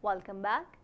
Welcome back.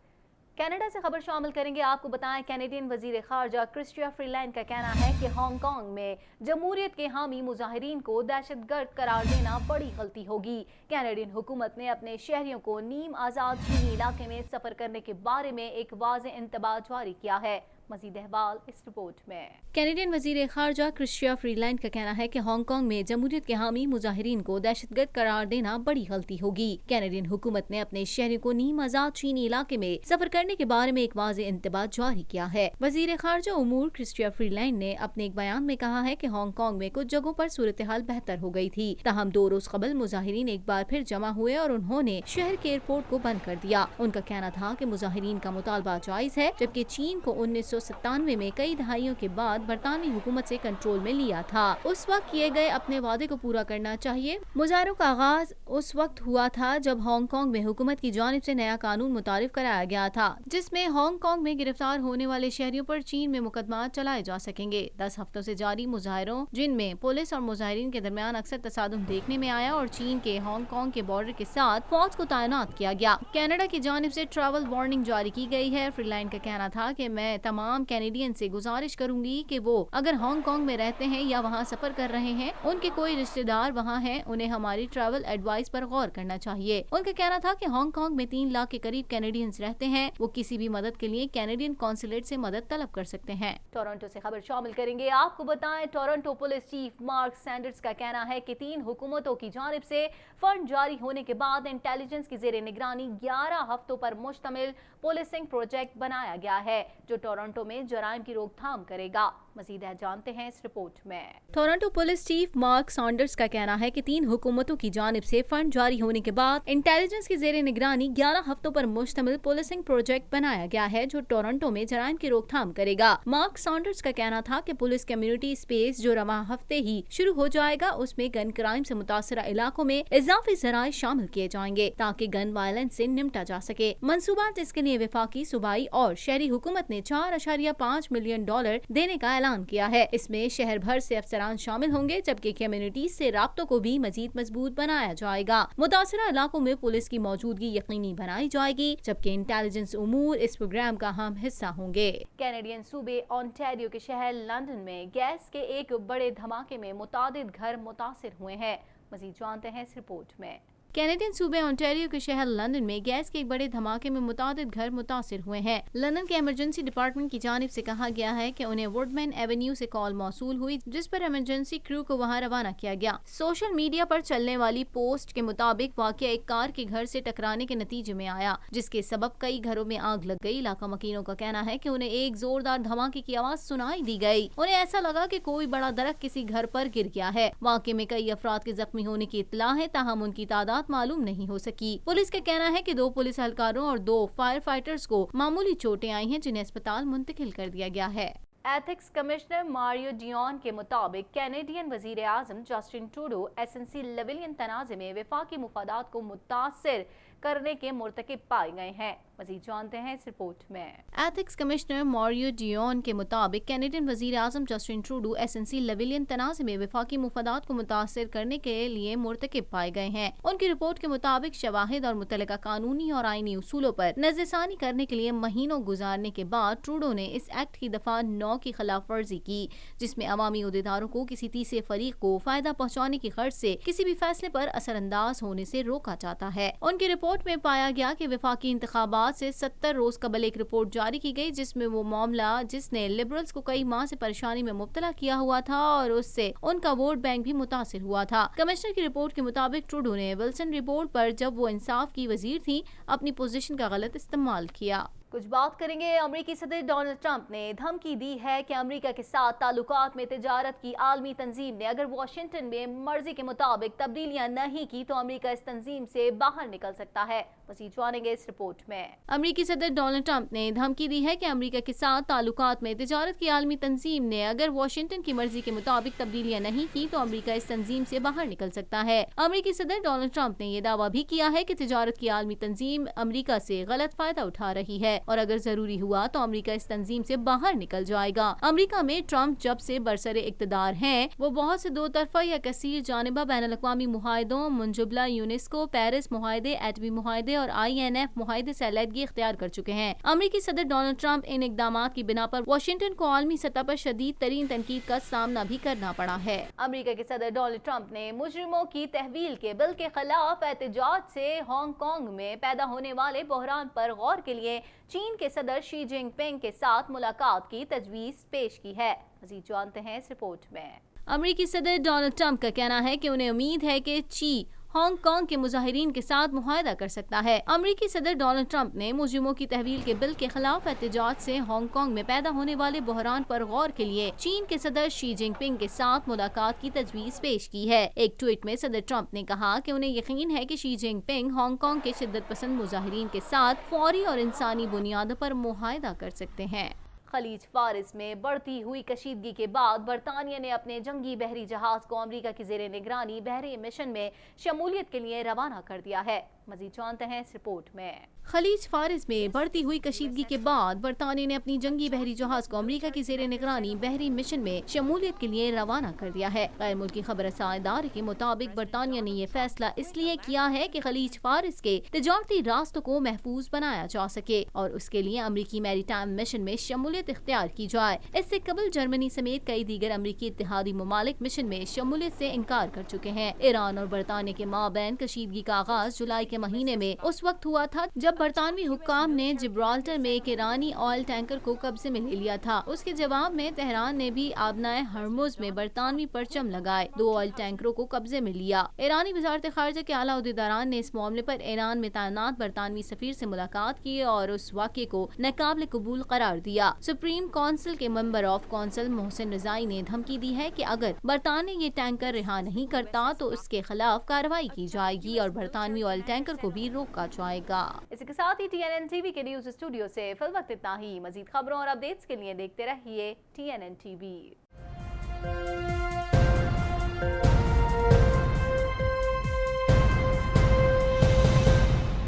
Canada से खबर शामिल करेंगे। आपको बताएं, कैनेडियन वजीर खारजा क्रिस्टिया फ्रीलैंड का कहना है कि हांगकांग में जमहूरियत के हामी मुजाहिरीन को दहशतगर्द करार देना बड़ी गलती होगी। कैनेडियन हुकूमत ने अपने शहरियों को नीम आज़ाद चीनी इलाके में सफ़र करने के बारे में एक वाज़ेह इंतबाह जारी किया है। मज़ीद अहवाल इस रिपोर्ट में। कैनेडियन वजीर खारजा क्रिस्टिया फ्रीलैंड का कहना है कि हांगकांग में जमहूरियत के हामी मुजाहिरीन को दहशतगर्द करार देना बड़ी गलती होगी। कैनेडियन हुकूमत ने अपने शहरों को नीम आज़ाद चीनी इलाके में सफर करने के बारे में एक वाज़ेह इंतबाह जारी किया है। वजीर खारजा उमूर क्रिस्टिया फ्रीलैंड ने अपने एक बयान में कहा है कि हांगकांग में कुछ जगहों पर सूरत हाल बेहतर हो गई थी, ताहम 2 रोज कबल मुजाहिरीन एक बार फिर जमा हुए और उन्होंने शहर के एयरपोर्ट को बंद कर दिया। उनका कहना था कि मुजाहिरीन का मुतालबा जायज है, जबकि चीन को 1997 में कई दहाइयों के बाद बरतानवी हुकूमत से कंट्रोल में लिया था। उस वक्त किए गए अपने वादे को पूरा करना चाहिए। मुजाहरों का आगाज उस वक्त हुआ था जब हांगकांग में हुकूमत की जानिब से नया कानून मुतारिफ कराया गया था, जिसमें हांगकांग में गिरफ्तार होने वाले शहरियों पर चीन में मुकदमा चलाए जा सकेंगे। 10 हफ्तों से जारी मुजाहरों, जिनमें पुलिस और मुजाहिरीन के दरमियान अक्सर तसादुम देखने में आया और चीन के हांगकांग के बॉर्डर के साथ फौज को तैनात किया गया। कनाडा की जानिब से ट्रैवल वार्निंग जारी की गई है। फ्रीलैंड का कहना था कि मैं तमाम कैनेडियन से गुजारिश करूंगी कि वो अगर हांगकांग में रहते हैं या वहां सफर कर रहे हैं, उनके कोई रिश्तेदार वहां हैं, उन्हें हमारी ट्रैवल एडवाइस पर गौर करना चाहिए। उनका कहना था कि हांगकांग में 3 लाख के करीब कैनेडियंस रहते हैं, वो किसी भी मदद के लिए कैनेडियन कॉन्सुलेट से मदद तलब कर सकते हैं। टोरंटो से खबर शामिल करेंगे। आपको बताएं, Toronto police chief mark Sanders का कहना है कि 3 हुकूमतों की जानिब से फंड जारी होने के बाद इंटेलिजेंस की जेर निगरानी 11 हफ्तों पर मुश्तमिल पुलिसिंग प्रोजेक्ट बनाया गया है, जो टोरंटो में जराइम की रोकथाम करेगा। मज़ीद जानते हैं इस रिपोर्ट में। Toronto police chief mark Sanders का कहना है कि 3 हुकूमतों की जानिब से फंड जारी होने के बाद इंटेलिजेंस की जेर निगरानी 11 हफ्तों पर मुश्तमिल पुलिसिंग प्रोजेक्ट बनाया गया है, जो टोरंटो में जराइम की रोकथाम करेगा। मार्क सैंडर्स का कहना था कि पुलिस कम्युनिटी स्पेस जो रवा हफ्ते ही शुरू हो जाएगा, उसमें गन क्राइम से मुतासरा इलाकों में इजाफी जराये शामिल किए जाएंगे, ताकि गन वायलेंस से निपटा जा सके। मंसूबात इसके लिए वफाकी, सूबाई और शहरी हुकूमत ने $4.5 मिलियन देने का ऐलान किया है। इसमें शहर भर से अफसरान शामिल होंगे, जबकि कम्युनिटी से राब्तों को भी मजीद मजबूत बनाया जाएगा। मुतासरा इलाकों में पुलिस की मौजूदगी यकीनी बनाई जाएगी, जबकि इंटेलिजेंस उमूर इस प्रोग्राम का अहम हिस्सा होंगे। कैनेडियन सूबे ओंटारियो के शहर लंदन में गैस के एक बड़े धमाके में मुतादिद घर मुतासिर हुए हैं। मजीद जानते हैं इस रिपोर्ट में। कैनेडियन सूबे ओंटारियो के शहर लंदन में गैस के एक बड़े धमाके में मुतादिद घर मुतासिर हुए हैं। लंदन के इमरजेंसी डिपार्टमेंट की जानिब से कहा गया है कि उन्हें वुडमैन एवेन्यू से कॉल मौसूल हुई, जिस पर इमरजेंसी क्रू को वहां रवाना किया गया। सोशल मीडिया पर चलने वाली पोस्ट के मुताबिक वाकया एक कार के घर से टकराने के नतीजे में आया, जिसके सबब कई घरों में आग लग गई। इलाका मकीनों का कहना है कि उन्हें एक जोरदार धमाके की आवाज सुनाई दी गई। उन्हें ऐसा लगा कि कोई बड़ा दरख्त किसी घर पर गिर गया है। वाकये में कई अफराद के जख्मी होने की इत्तला है, ताहम उनकी तादाद मालूम नहीं हो सकी। पुलिस का कहना है कि 2 पुलिस एहलकारों और 2 फायर फाइटर्स को मामूली चोटें आई हैं, जिन्हें अस्पताल मुंतकिल कर दिया गया है। एथिक्स कमिश्नर मारियो डियोन के मुताबिक कैनेडियन वजीर आजम जस्टिन ट्रूडो एसएनसी लेविलियन तनाज़े में वफाकी मुफादात को मुतासिर करने के मुर्तकिब पाए गए हैं। मज़ीद जानते हैं इस रिपोर्ट में। एथिक्स कमिश्नर मारियो डियोन के मुताबिक कैनेडियन वजीर आजम जस्टिन ट्रूडो एसएनसी लेविलियन तनाज़े में वफाकी मुफादात को मुतासिर करने के लिए मुर्तकिब पाए गए हैं। उनकी रिपोर्ट के मुताबिक शवाहिद और मुतल्लिका कानूनी और आईनी उसूलों पर नज़रसानी करने के लिए महीनों गुजारने के बाद ट्रूडो ने इस एक्ट की दफा 9 की खिलाफ वर्जी की, जिसमें अवामी उहदेदारों को किसी तीसरे फरीक को फायदा पहुँचाने की गर्ज से किसी भी फैसले पर असरअंदाज होने से रोका जाता है। उनकी रिपोर्ट में पाया गया कि वफाकी इंतखाबात से 70 रोज कबल एक रिपोर्ट जारी की गई, जिसमें वो मामला जिसने लिबरल्स को कई माह से परेशानी में मुब्तला किया हुआ था और उससे उनका वोट बैंक भी मुतासिर हुआ था। कमिश्नर की रिपोर्ट के मुताबिक ट्रूडो ने विल्सन रिपोर्ट पर जब वो इंसाफ की वजीर थी अपनी पोजीशन का गलत इस्तेमाल किया। कुछ बात करेंगे। अमेरिकी सदर डोनाल्ड ट्रंप ने धमकी दी है कि अमेरिका के साथ ताल्लुकात में तिजारत की आलमी तंजीम ने अगर वाशिंगटन में मर्जी के मुताबिक तब्दीलियां नहीं की तो अमेरिका इस तंजीम से बाहर निकल सकता है। मज़ीद जानेंगे इस रिपोर्ट में। अमेरिकी सदर डोनाल्ड ट्रंप ने धमकी दी है कि अमेरिका के साथ ताल्लुकात में तिजारत की आलमी तंजीम ने अगर वाशिंगटन की मर्जी के मुताबिक तब्दीलियां नहीं की तो अमेरिका इस तंजीम से बाहर निकल सकता है। अमेरिकी सदर डोनाल्ड ट्रंप ने यह दावा भी किया है कि तिजारत की आलमी तंजीम अमेरिका से गलत फायदा उठा रही है और अगर जरूरी हुआ तो अमेरिका इस तंजीम से बाहर निकल जाएगा। अमेरिका में ट्रंप जब से बरसरे इक्तदार हैं, वो बहुत से 2 तरफा या कसीर जानिबा बैनुल अक़वामी मुआहदों, मुंजमला यूनेस्को, पेरिस मुआहदे, एटमी मुआहदे और INF मुआहदे से अलहदगी इख्तियार कर चुके हैं। अमरीकी सदर डोनाल्ड ट्रंप इन इकदामात की बिना पर वाशिंगटन को आलमी सतह पर शदीद तरीन तनकीद का सामना भी करना पड़ा है। अमरीका के सदर डोनाल्ड ट्रंप ने मुजरिमों की तहवील के बिल के खिलाफ एहतजाज से हांगकांग में पैदा होने वाले बहरान पर गौर के लिए चीन के सदर शी जिनपिंग के साथ मुलाकात की तजवीज़ पेश की है। मज़ीद जानते हैं इस रिपोर्ट में। अमरीकी सदर डोनाल्ड ट्रंप का कहना है कि उन्हें उम्मीद है कि ची हांगकांग के मुजाहिरीन के साथ मुआहदा कर सकता है। अमरीकी सदर डोनाल्ड ट्रंप ने मुजरिमों की तहवील के बिल के खिलाफ एहतजाज से हांगकांग में पैदा होने वाले बहरान पर गौर के लिए चीन के सदर शी जिनपिंग के साथ मुलाकात की तजवीज़ पेश की है। एक ट्वीट में सदर ट्रंप ने कहा कि उन्हें यकीन है कि शी जिनपिंग हांगकांग के शिद्दत पसंद मुजाहिरीन के साथ फौरी और इंसानी बुनियादों पर मुआहदा कर सकते हैं। खलीज फारिस में बढ़ती हुई कशीदगी के बाद बरतानिया ने अपने जंगी बहरी जहाज को अमेरिका की ज़ेरे निगरानी बहरी मिशन में शमूलियत के लिए रवाना कर दिया है। मज़ीद जानते हैं इस रिपोर्ट में। खलीज फारिस में बढ़ती हुई कशीदगी के बाद बरतानिया ने अपनी जंगी बहरी जहाज को अमेरिका की ज़ेरे निगरानी बहरी मिशन में शमूलियत के लिए रवाना कर दिया है। गैर मुल्की खबर रसां इदारे के मुताबिक बरतानिया ने यह फैसला इसलिए किया है कि खलीज फारिस के तिजारती रास्तों को महफूज बनाया जा सके और उसके लिए अमरीकी मैरीटाइम मिशन में शमूलियत इख्तियार की जाए। इससे कबल जर्मनी समेत कई दीगर अमरीकी इत्तेहादी ममालिक मिशन में शमूलियत से इनकार कर चुके हैं। ईरान और बरतानिया के माबैन कशीदगी का आगाज जुलाई के महीने में उस वक्त हुआ था जब बरतानवी हुक्काम ने जिब्राल्टर में एक ईरानी ऑयल टैंकर को कब्जे में ले लिया था। उसके जवाब में तेहरान ने भी आबनाए हर्मुज में बरतानवी परचम लगाए 2 ऑयल टैंकरों को कब्जे में लिया। ईरानी वजारत खारजा के आला उहदेदारान ने इस मामले पर ईरान में तैनात बरतानवी सफीर से मुलाकात की और उस वाक़े को नाकाबिल कबूल करार दिया। सुप्रीम काउंसिल के मेंबर ऑफ काउंसिल मोहसिन रजाई ने धमकी दी है कि अगर बरतानिया ये टैंकर रिहा नहीं करता तो उसके खिलाफ कार्रवाई की जाएगी और बरतानवी ऑयल टैंकर को भी रोका जाएगा। इसी के साथ ही TNN TV के न्यूज स्टूडियो से फिल वक्त इतना ही। मजीद खबरों और अपडेट्स के लिए देखते रहिए TNN TV।